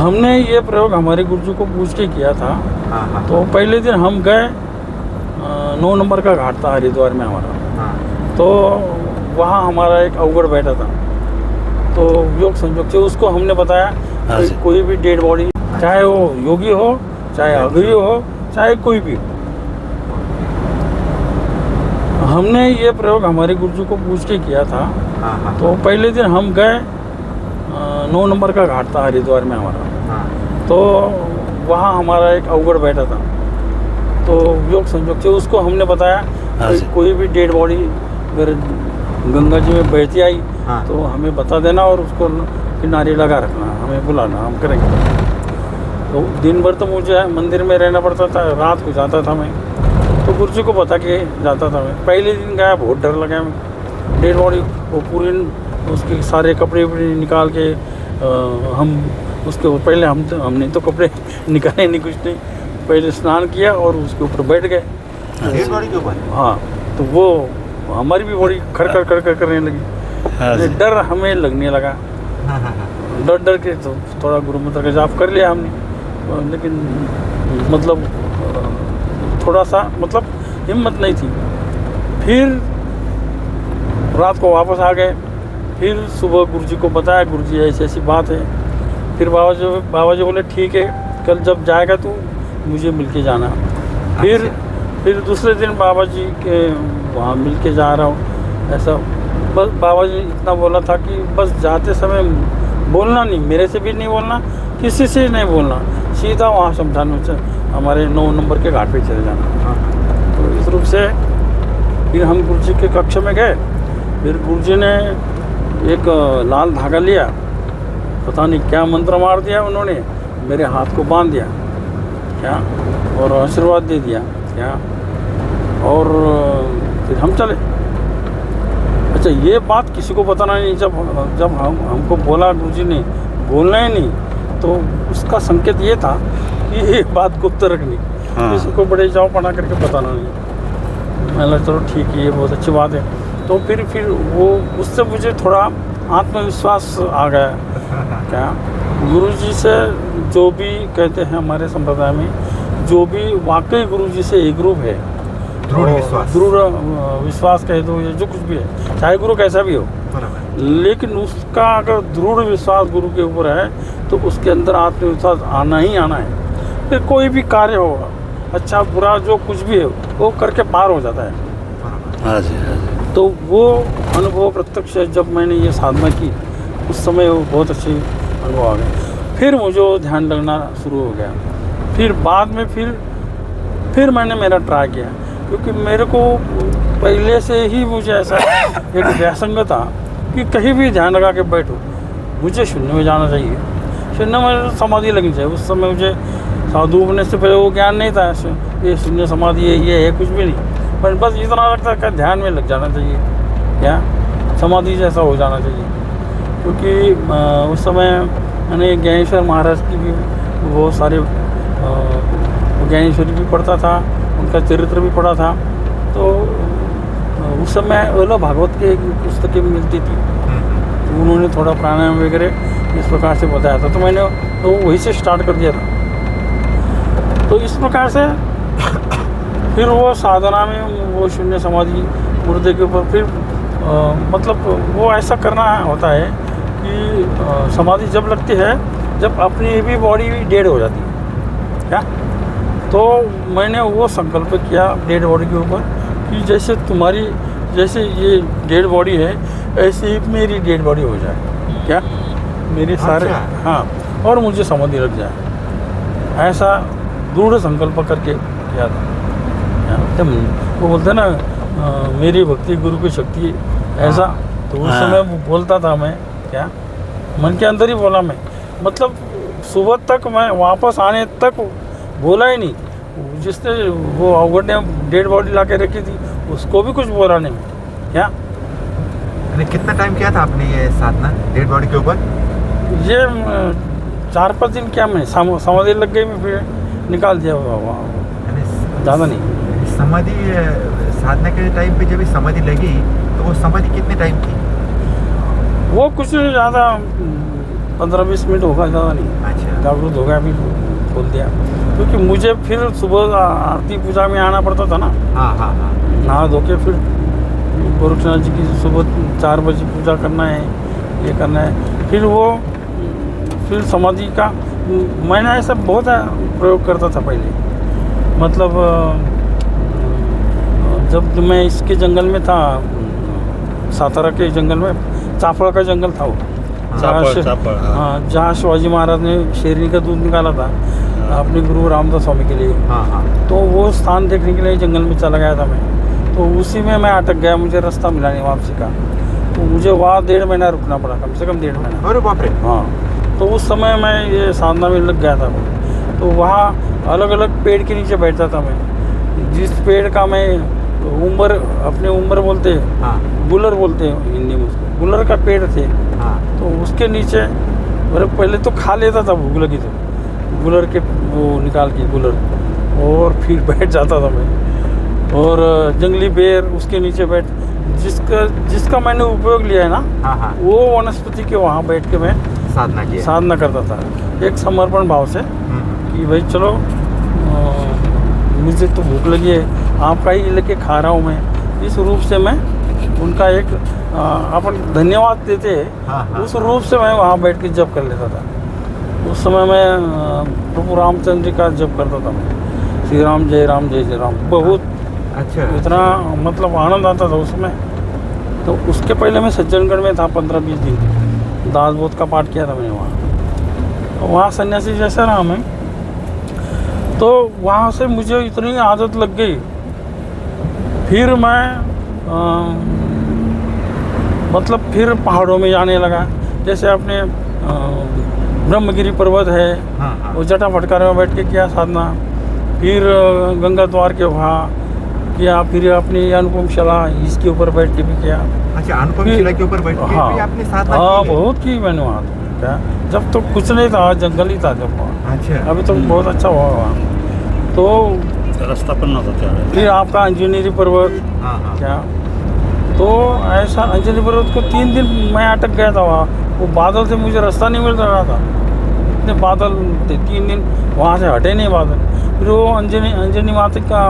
हमने ये प्रयोग हमारे गुरुजी को पूछ के किया था। हाँ। तो पहले दिन हम गए, 9 नंबर का घाट था हरिद्वार में हमारा। हाँ। तो वहाँ हमारा एक अवगढ़ बैठा था। तो योग संयोग से उसको हमने बताया कि कोई भी डेड बॉडी, चाहे वो योगी हो, चाहे अघरी हो, चाहे कोई भी, हमने ये प्रयोग हमारे गुरुजी को पूछ के किया था। हाँ। तो पहले दिन हम गए, 9 नंबर का घाट था हरिद्वार में हमारा। हाँ। तो वहाँ हमारा एक अवगढ़ बैठा था। तो योग संयोग से उसको हमने बताया कि कोई भी डेड बॉडी अगर गंगा जी में बहती आई हाँ। तो हमें बता देना और उसको किनारे लगा रखना, हमें बुलाना, हम करेंगे। तो दिन भर तो मुझे मंदिर में रहना पड़ता था, रात को जाता था मैं। तो गुरुजी को बता के जाता था मैं। पहले दिन गया, बहुत डर लगा मैं। डेड बॉडी वो पूरी उसके सारे कपड़े वपड़े निकाल के हम उसके पहले हमने तो कपड़े निकाले नहीं, कुछ नहीं। पहले स्नान किया और उसके ऊपर बैठ गए। डेड बॉडी के ऊपर? हाँ। तो वो हमारी भी बॉडी खड़खड़ करने लगी। डर हमें लगने लगा। डर के तो थोड़ा गुरु मंत्र का जाप कर लिया हमने, लेकिन मतलब थोड़ा सा मतलब हिम्मत नहीं थी। फिर रात को वापस आ गए। फिर सुबह गुरुजी को बताया, गुरुजी ऐसी ऐसी बात है। फिर बाबा जी बोले ठीक है, कल जब जाएगा तू मुझे मिल के जाना। फिर दूसरे दिन बाबा जी के वहाँ मिल के जा रहा हूँ। ऐसा बस बाबा जी इतना बोला था कि बस जाते समय बोलना नहीं, मेरे से भी नहीं बोलना, किसी से नहीं बोलना, सीधा वहाँ शमशान में हमारे 9 नंबर के घाट पे चले जाना। तो इस रूप से फिर हम गुरुजी के कक्ष में गए। फिर गुरुजी ने एक लाल धागा लिया, पता नहीं क्या मंत्र मार दिया उन्होंने, मेरे हाथ को बांध दिया क्या, और आशीर्वाद दे दिया क्या, और फिर हम चले। अच्छा, ये बात किसी को बताना नहीं। जब हमको बोला गुरुजी ने बोलना ही नहीं, तो उसका संकेत ये था कि ये बात गुप्त रखनी। किसी को बड़े जाओ पढ़ा करके बताना नहीं। मैंने चलो ठीक है, ये बहुत अच्छी बात है। तो फिर वो उससे मुझे थोड़ा आत्मविश्वास आ गया क्या। गुरुजी से जो भी कहते हैं हमारे संप्रदाय में, जो भी वाकई गुरुजी से एक रूप है, दृढ़ विश्वास कह दो या जो कुछ भी है, चाहे गुरु कैसा भी हो, लेकिन उसका अगर दृढ़ विश्वास गुरु के ऊपर है तो उसके अंदर आत्मविश्वास आना ही आना है। फिर कोई भी कार्य होगा, अच्छा बुरा जो कुछ भी है, वो करके पार हो जाता है। हाँ जी। तो वो अनुभव प्रत्यक्ष जब मैंने ये साधना की, उस समय वो बहुत अच्छे अनुभव आ गए। फिर मुझे ध्यान लगना शुरू हो गया। फिर बाद में फिर मैंने मेरा ट्राई किया, क्योंकि मेरे को पहले से ही मुझे ऐसा एक व्यासंग था कि कहीं भी ध्यान लगा के बैठो, मुझे शून्य में जाना चाहिए, शून्य में समाधि लगनी चाहिए। उस समय मुझे साधु बनने से पहले वो ज्ञान नहीं था, ये शून्य समाधि है, ये है, कुछ भी नहीं। पर बस इतना लगता है कि ध्यान में लग जाना चाहिए, क्या समाधि जैसा हो जाना चाहिए। क्योंकि उस समय मैंने ज्ञानेश्वर महाराज की भी बहुत सारे ज्ञानेश्वरी भी पढ़ता था, उनका चरित्र भी पढ़ा था। तो उस समय ओला भागवत के पुस्तकें भी मिलती थी, तो उन्होंने थोड़ा प्राणायाम वगैरह इस प्रकार से बताया था। तो मैंने तो वहीं से स्टार्ट कर दिया था। तो इस प्रकार से फिर वो साधना में वो शून्य समाधि मुर्दे के ऊपर फिर मतलब वो ऐसा करना होता है कि समाधि जब लगती है जब अपनी भी बॉडी डेड हो जाती है क्या। तो मैंने वो संकल्प किया डेड बॉडी के ऊपर कि जैसे ये डेड बॉडी है, ऐसे ही मेरी डेड बॉडी हो जाए क्या, मेरे सारे हाँ, और मुझे समाधि लग जाए। ऐसा दृढ़ संकल्प करके किया था। वो बोलते ना मेरी भक्ति गुरु की शक्ति, ऐसा। तो उस समय बोलता था मैं क्या, मन के अंदर ही बोला मैं, मतलब सुबह तक मैं वापस आने तक बोला ही नहीं। जिसने वो अवगढ़ ने डेड बॉडी ला के रखी थी उसको भी कुछ बोला नहीं क्या। कितना टाइम किया था आपने ये साधना डेड बॉडी के ऊपर? ये 4-5 दिन क्या, मैं समाधि लग गई, मैं फिर निकाल दिया, ज़्यादा नहीं। समाधि साधना के टाइम पे जब समाधि लगी तो वो समाधि कितने टाइम की? वो कुछ ज़्यादा 15-20 मिनट होगा, ज़्यादा नहीं। अच्छा। जागरूक हो गया, फिर खोल दिया, क्योंकि मुझे फिर सुबह आरती पूजा में आना पड़ता था ना। हाँ हाँ हाँ। नहा धो के फिर गोरक्षनाथ जी की सुबह 4 बजे पूजा करना है, ये करना है। फिर समाधि का मैंने ऐसा बहुत प्रयोग करता था पहले। मतलब जब मैं इसके जंगल में था, सातारा के जंगल में, चाफड़ का जंगल था वो, चापड़, हाँ, जहाँ शिवाजी महाराज ने शेरनी का दूध निकाला था अपने गुरु रामदास स्वामी के लिए। हाँ हाँ। तो वो स्थान देखने के लिए जंगल में चला गया था मैं। तो उसी में मैं अटक गया, मुझे रास्ता मिला नहीं वापसी का। तो मुझे वहाँ 1.5 महीना रुकना पड़ा, कम से कम 1.5 महीना। अरे बाप रे। हाँ, तो उस समय मैं ये साधना में लग गया था। तो वहाँ अलग अलग पेड़ के नीचे बैठता था मैं। जिस पेड़ का मैं अपने उम्र बोलते हैं, हाँ गुलर बोलते हैं हिंदी में उसको, गुलर का पेड़ थे। हाँ। तो उसके नीचे मेरे पहले तो खा लेता था, भूख लगी तो गुलर के वो निकाल के गुलर, और फिर बैठ जाता था मैं। और जंगली बेर उसके नीचे बैठ, जिसका मैंने उपयोग लिया है ना, हाँ हाँ। वो वनस्पति के वहाँ बैठ के मैं साधना करता था, एक समर्पण भाव से कि भाई चलो मुझे तो भूख लगी है, आपका ही लेके खा रहा हूँ मैं। इस रूप से मैं उनका एक अपन धन्यवाद देते हैं, हाँ हाँ। उस रूप से मैं वहाँ बैठ के जप कर लेता था। उस समय मैं प्रभु रामचंद्र का जप करता था मैं, श्री राम जय राम जय जय राम। बहुत अच्छा। इतना मतलब आनंद आता था उसमें। तो उसके पहले मैं सज्जनगढ़ में था 15-20 दिन, दास बोध का पाठ किया था मैंने वहाँ। वहाँ सन्यासी जैसा रहा मैं। तो वहाँ से मुझे इतनी आदत लग गई, फिर मैं मतलब फिर पहाड़ों में जाने लगा। जैसे अपने ब्रह्मगिरी पर्वत है, हाँ हाँ। वो जटा फटकार में बैठ के किया साधना। फिर गंगा द्वार के वहाँ किया, फिर अपनी अनुपम शिला इसके ऊपर बैठ के भी किया। अच्छा, अनुपम शिला के ऊपर बैठ के हाँ, भी आपने साधना हाँ की है? बहुत की मैंने वहाँ तो। क्या, जब तो कुछ नहीं था, जंगल ही था जब वहाँ। अच्छा। अभी तो बहुत अच्छा हुआ वहाँ। तो रास्ता पर ना था। फिर आपका अंजनेरी पर्वत, हाँ हाँ। क्या, तो ऐसा अंजनेरी पर्वत को 3 दिन मैं अटक गया था वहाँ। वो बादल से मुझे रास्ता नहीं मिल रहा था, इतने बादल थे। 3 दिन वहाँ से हटे नहीं बादल। फिर वो अंजनी माता का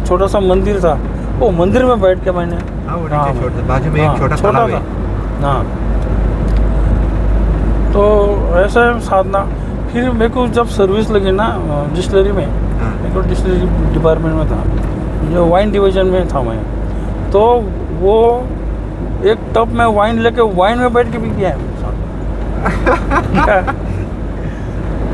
छोटा सा मंदिर था, वो मंदिर में बैठ के मैंने हाँ, वो नीचे छोटा, बाजू में एक छोटा तालाब है। हाँ, तो ऐसा साधना। फिर मेरे को जब सर्विस लगी ना डिस्टिलरी में, हाँ। मेरे को डिस्टिलरी डिपार्टमेंट में था, जो वाइन डिवीजन में था मैं। तो वो एक टब में वाइन लेके वाइन में बैठ के भी किया है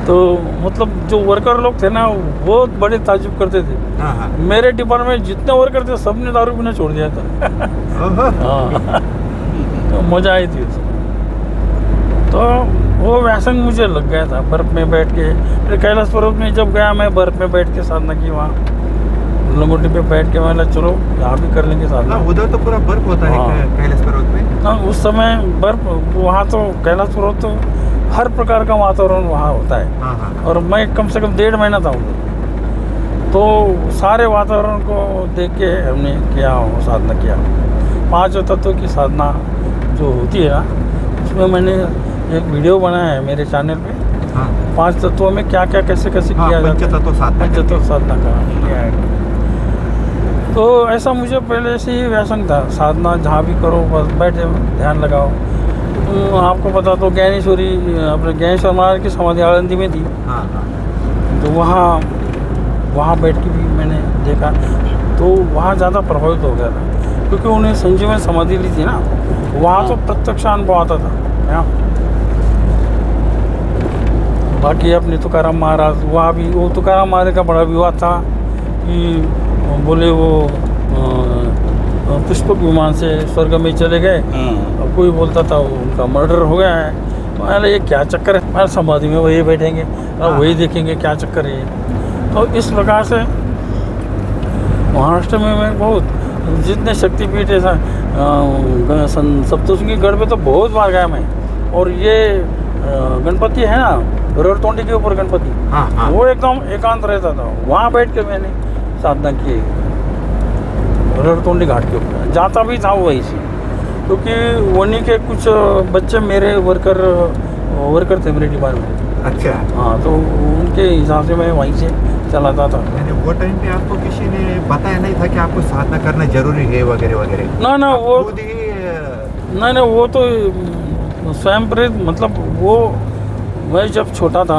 तो मतलब जो वर्कर लोग थे ना, वो बड़े ताजुब करते थे। हाँ हाँ। मेरे डिपार्टमेंट में जितने वर्कर थे सबने दारू पीना छोड़ दिया था ओहो। हाँ, तो मज़ा आई थी उसमें। तो वो वैसा मुझे लग गया था बर्फ़ में बैठ के। फिर कैलाश पर्वत में जब गया मैं, बर्फ़ में बैठ के साधना की वहाँ लंगोटी पे बैठ के। मैंने चलो यहाँ भी कर लेंगे साधना। हाँ, उधर तो पूरा बर्फ होता है हाँ। कैलाश पर्वत में। हाँ, उस समय बर्फ़ वहाँ तो कैलाश पर्वत तो हर प्रकार का वातावरण वहाँ होता है। हाँ हाँ। और मैं कम से कम 1.5 महीना था उधर, तो सारे वातावरण को देख के हमने किया, साधना किया। 5 तत्वों की साधना जो होती है ना, उसमें मैंने एक वीडियो बनाया है मेरे चैनल पे। हाँ 5 तत्वों में क्या क्या कैसे कैसे हाँ, किया जाता है, पंचतत्व साधना पंचतत्व साधना का किया है। तो ऐसा मुझे पहले से ही व्यसन था, साधना जहाँ भी करो बस बैठे ध्यान लगाओ। आपको पता तो ज्ञानेश्वरी, अपने ज्ञानेश्वर महाराज की समाधि आळंदी में थी। हाँ हाँ। तो वहाँ बैठ के भी मैंने देखा, तो वहाँ ज़्यादा प्रभावित हो गया था, क्योंकि उन्हें संजीवन समाधि ली थी ना, वहाँ तो प्रत्यक्ष अनुभव आता था। हाँ, बाकी अपने तुकाराम महाराज, वहाँ भी वो तुकाराम महाराज का बड़ा विवाद था कि बोले वो पुष्पक विमान से स्वर्ग में चले गए, और कोई बोलता था उनका मर्डर हो गया है। मैंने ये क्या चक्कर है, मैं समाधि में वही बैठेंगे और वही देखेंगे, क्या चक्कर है ये। तो इस प्रकार से महाराष्ट्र में मैं बहुत जितने शक्तिपीठ है, सप्तशृंगी गढ़ पे तो बहुत बार गया मैं। और ये गणपति है ना, ररतोंडी के ऊपर गणपति, हाँ हाँ। वो एकदम एकांत रहता था, वहाँ बैठ के मैंने साधना की। ररतोंडी घाट के ऊपर जाता भी था वहीं से, क्योंकि वहीं के कुछ बच्चे मेरे वर्कर वर्कर थे मेरे डिपार्टमेंट। अच्छा, हाँ, तो उनके हिसाब से मैं वहीं से चलाता था। यानी वो टाइम पे आपको किसी ने बताया नहीं था कि आपको साधना करना जरूरी है वगैरह वगैरह? ना आप वो खुद ही नहीं, वो तो स्वयं प्रेरित, मतलब वो मैं जब छोटा था,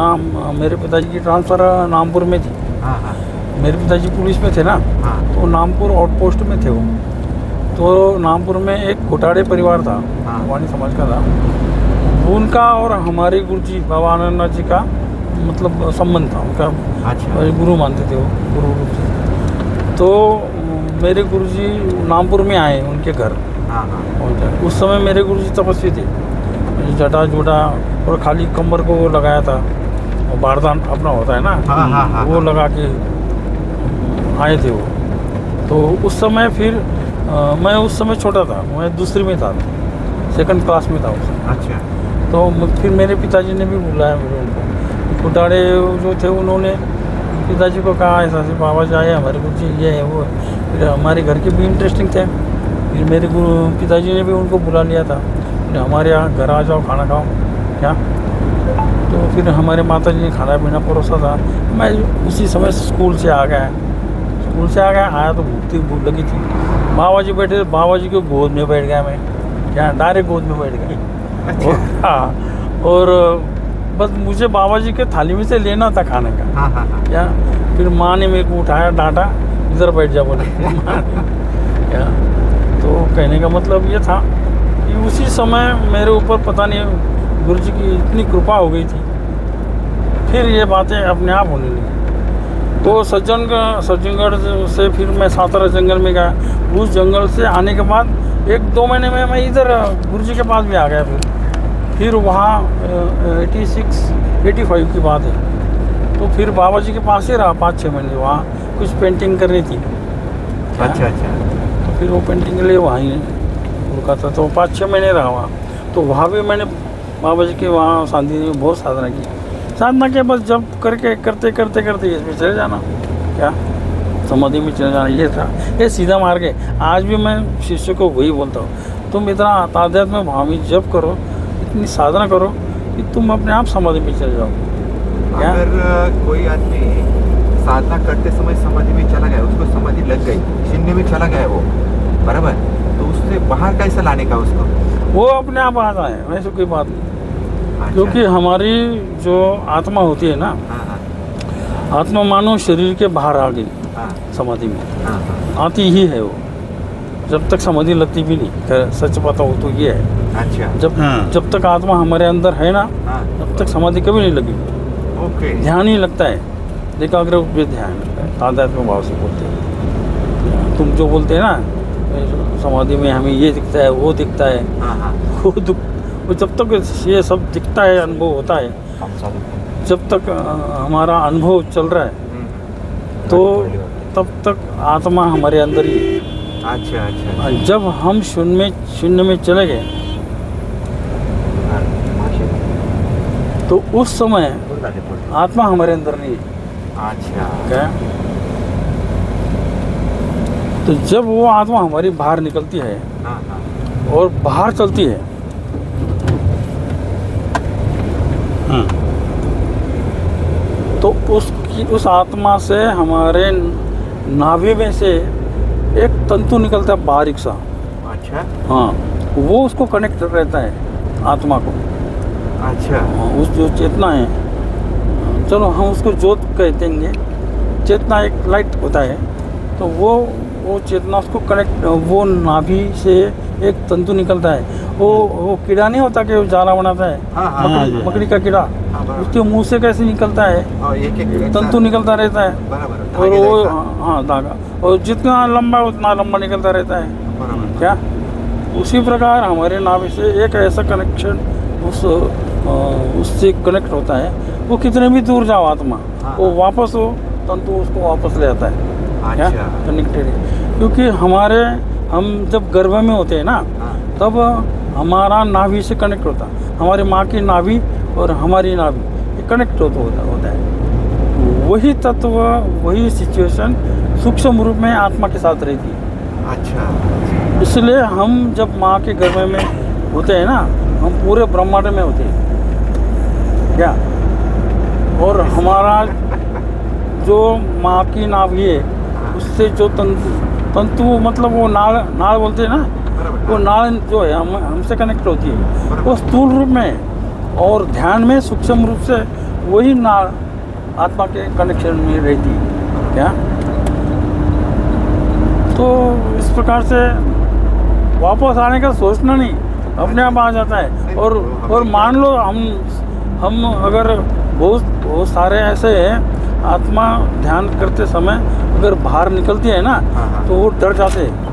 मेरे पिताजी की ट्रांसफ़र नामपुर में थी। हाँ हाँ मेरे पिताजी पुलिस में थे ना, हाँ तो नामपुर आउटपोस्ट में थे वो। तो नामपुर में एक घोटाड़े परिवार था, हाँ। वाणी समाज का था। उनका और हमारे गुरुजी बाबा आनंदनाथ जी का मतलब संबंध था उनका। अच्छा, गुरु मानते थे वो, गुरु रूप से। तो मेरे गुरुजी नामपुर में आए उनके घर। हाँ हाँ और उस समय मेरे गुरुजी तपस्वी थे, जटा जोटा और खाली कमर को वो लगाया था, और बारदान अपना होता है ना, हाँ, हाँ, हाँ, वो हाँ। लगा के आए थे वो। तो उस समय फिर मैं उस समय छोटा था, मैं दूसरी में था, सेकंड क्लास में था उस समय। अच्छा, तो फिर मेरे पिताजी ने भी बुलाया मेरे उनको। घोटाड़े जो थे उन्होंने पिताजी को कहा ऐसा ऐसे बाबा जी आए हमारे गुरुजी, ये है वो है। फिर हमारे घर के भी इंटरेस्टिंग थे, फिर मेरे पिताजी ने भी उनको बुला लिया था, फिर हमारे यहाँ घर आ जाओ, खाना खाओ क्या। तो फिर हमारे माता जी ने खाना पीना परोसा था। मैं उसी समय स्कूल से आ गया, आया तो भूख लगी थी। बाबा जी बैठे, बाबा जी के गोद में बैठ गया मैं, क्या डायरेक्ट गोद में बैठ गया। अच्छा, हाँ, और बस मुझे बाबा जी के थाली में से लेना था खाने का, हाँ हाँ हाँ क्या। फिर माँ ने मेरे को उठाया, डांटा, इधर बैठ जा बोले क्या। तो कहने का मतलब ये था कि उसी समय मेरे ऊपर पता नहीं गुरुजी की इतनी कृपा हो गई थी, फिर ये बातें अपने आप होने लगी। तो सज्जनगढ़ से फिर मैं सातारा जंगल में गया। उस जंगल से आने के बाद 1-2 महीने में मैं इधर गुरुजी के पास भी आ गया। फिर वहाँ 86-85 की बात है। तो फिर बाबा जी के पास ही रहा 5-6 महीने, वहाँ कुछ पेंटिंग करनी थी। अच्छा अच्छा, तो फिर वो पेंटिंग के लिए वहीं रुका था, तो 5-6 महीने रहा वहाँ। तो वहाँ भी मैंने बाबा जी के वहाँ शांति में बहुत साधना की। साधना के बस जब करते इसमें चले जाना, क्या समाधि में चले जाना, ये था, ये सीधा मार्ग है। आज भी मैं शिष्य को वही बोलता हूँ, तुम इतना आध्यात्म भावी जप करो, इतनी साधना करो कि तुम अपने आप समाधि में चले जाओ। क्या? अगर कोई आदमी साधना करते समय समाधि में चला गया, उसको समाधि लग गई, शून्य में चला गया वो, बराबर, तो उससे बाहर कैसे लाने का उसको? वो अपने आप आता है, वैसे कोई बात नहीं। अच्छा, क्योंकि हमारी जो आत्मा होती है ना, हाँ हाँ आत्मा मानो शरीर के बाहर आ गई हाँ समाधि में, हाँ हाँ, आती ही है वो। जब तक समाधि लगती भी नहीं, खैर सच पता हो तो ये है, अच्छा, जब तक आत्मा हमारे अंदर है ना, हाँ, तब तक समाधि कभी नहीं लगी। ओके, ध्यान ही लगता है, एकाग्र रूप से ध्यान लगता है, तादात्म्य भाव से बोलते हैं। तुम जो बोलते हैं ना समाधि में हमें ये दिखता है, वो दिखता है, हाँ हाँ, वो जब तक ये सब दिखता है, अनुभव होता है, जब तक हमारा अनुभव चल रहा है, तो तब तक आत्मा हमारे अंदर ही है। अच्छा अच्छा, और जब हम शून्य में चले गए, तो उस समय आत्मा हमारे अंदर नहीं है। अच्छा, क्या? तो जब वो आत्मा हमारी बाहर निकलती है हाँ हाँ, और बाहर चलती है, तो उस आत्मा से हमारे नाभि में से एक तंतु निकलता है बारीक सा। अच्छा हाँ, वो उसको कनेक्ट रहता है आत्मा को। अच्छा, हाँ, उस जो चेतना है, चलो हम उसको ज्योत कह देंगे, चेतना एक लाइट होता है, तो वो चेतना उसको कनेक्ट, वो नाभि से एक तंतु निकलता है, वो कीड़ा नहीं होता कि वो जाला बनाता है, हाँ हाँ, मकड़ी का कीड़ा, हाँ, बराबर। उसके मुंह से कैसे निकलता है, और एक तंतु निकलता रहता है, बराबर, और धागे वो जैसा। हाँ धागा, और जितना लंबा उतना लंबा निकलता रहता है। बराबर, क्या? उसी प्रकार हमारे नाभि से एक ऐसा कनेक्शन उससे कनेक्ट होता है, वो कितने भी दूर जाओ आत्मा, हाँ। वो वापस वो तंतु उसको वापस ले आता है। क्या? अच्छा, कनेक्टेड है, क्योंकि हम जब गर्भ में होते हैं ना, हाँ, तब हमारा नाभि से कनेक्ट होता है, हमारी माँ की नाभि और हमारी नाभि ये कनेक्ट होता है। वही तत्व, वही सिचुएशन सूक्ष्म रूप में आत्मा के साथ रहती है। अच्छा, इसलिए हम जब माँ के गर्भ में होते हैं ना, हम पूरे ब्रह्मांड में होते हैं। क्या। और हमारा जो माँ की नाभि है उससे जो तंतु मतलब वो नाड़ बोलते हैं ना, वो नाड़ जो है हमसे कनेक्ट होती है, वो स्थूल रूप में है और ध्यान में सूक्ष्म रूप से वही नाड़ आत्मा के कनेक्शन में रहती है क्या। तो इस प्रकार से वापस आने का सोचना नहीं, अपने आप आ जाता है। और मान लो हम अगर बहुत सारे ऐसे हैं आत्मा ध्यान करते समय अगर बाहर निकलती है ना, तो वो डर जाते हैं